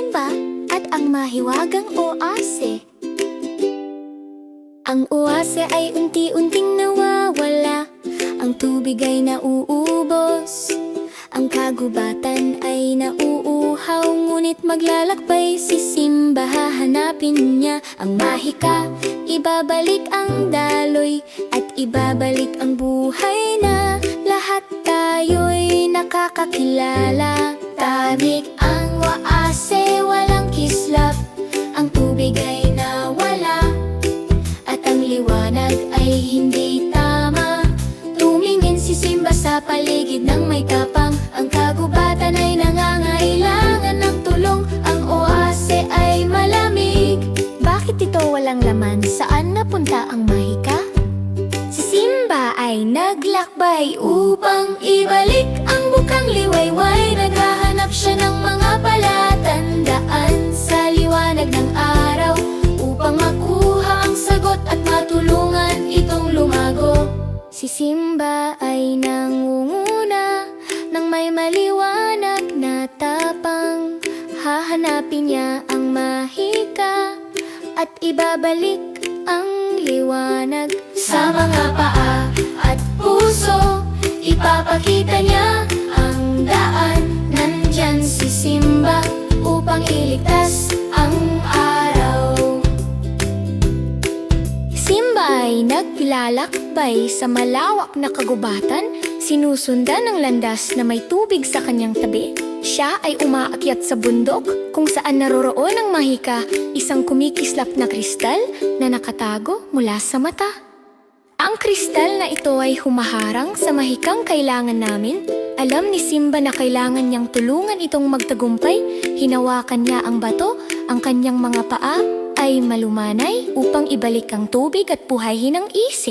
Simba at ang mahiwagang oase. Ang oase ay unti-unting nawawala, ang tubig ay nauubos, ang kagubatan ay nauuhaw. Ngunit maglalakbay si Simba, hahanapin niya ang mahika. Ibabalik ang daloy at ibabalik ang buhay na lahat tayo'y nakakakilala. Tahimik ang oase, walang kislap, ang tubig ay nawala at ang liwanag ay hindi tama. Tumingin si Simba sa paligid ng may tapang, ang kagubatan ay nangangailangan ng tulong. Ang oase ay malamig, bakit ito walang laman? Saan napunta ang mahika? Si Simba ay naglakbay upang ibalik ang bukang liwayway. Naghahanap siya ng mga palatandaan sa liwanag ng araw upang makuha ang sagot at matulungan itong lumago. Si Simba ay nangunguna ng may maliwanag na tapang. Hahanapin niya ang mahika at ibabalik ang liwanag sa mga paa at puso. Ipapakita niya ang daan. Nandyan si Simba upang iligtas ang araw. Simba ay naglalakbay sa malawak na kagubatan, sinusundan ng landas na may tubig sa kanyang tabi. Siya ay umaakyat sa bundok kung saan naroroon ang mahika, isang kumikislap na kristal na nakatago mula sa mata. Ang kristal na ito ay humaharang sa mahikang kailangan namin. Alam ni Simba na kailangan niyang tulungan itong magtagumpay. Hinawakan niya ang bato, ang kanyang mga paa ay malumanay upang ibalik ang tubig at buhayin ang isip.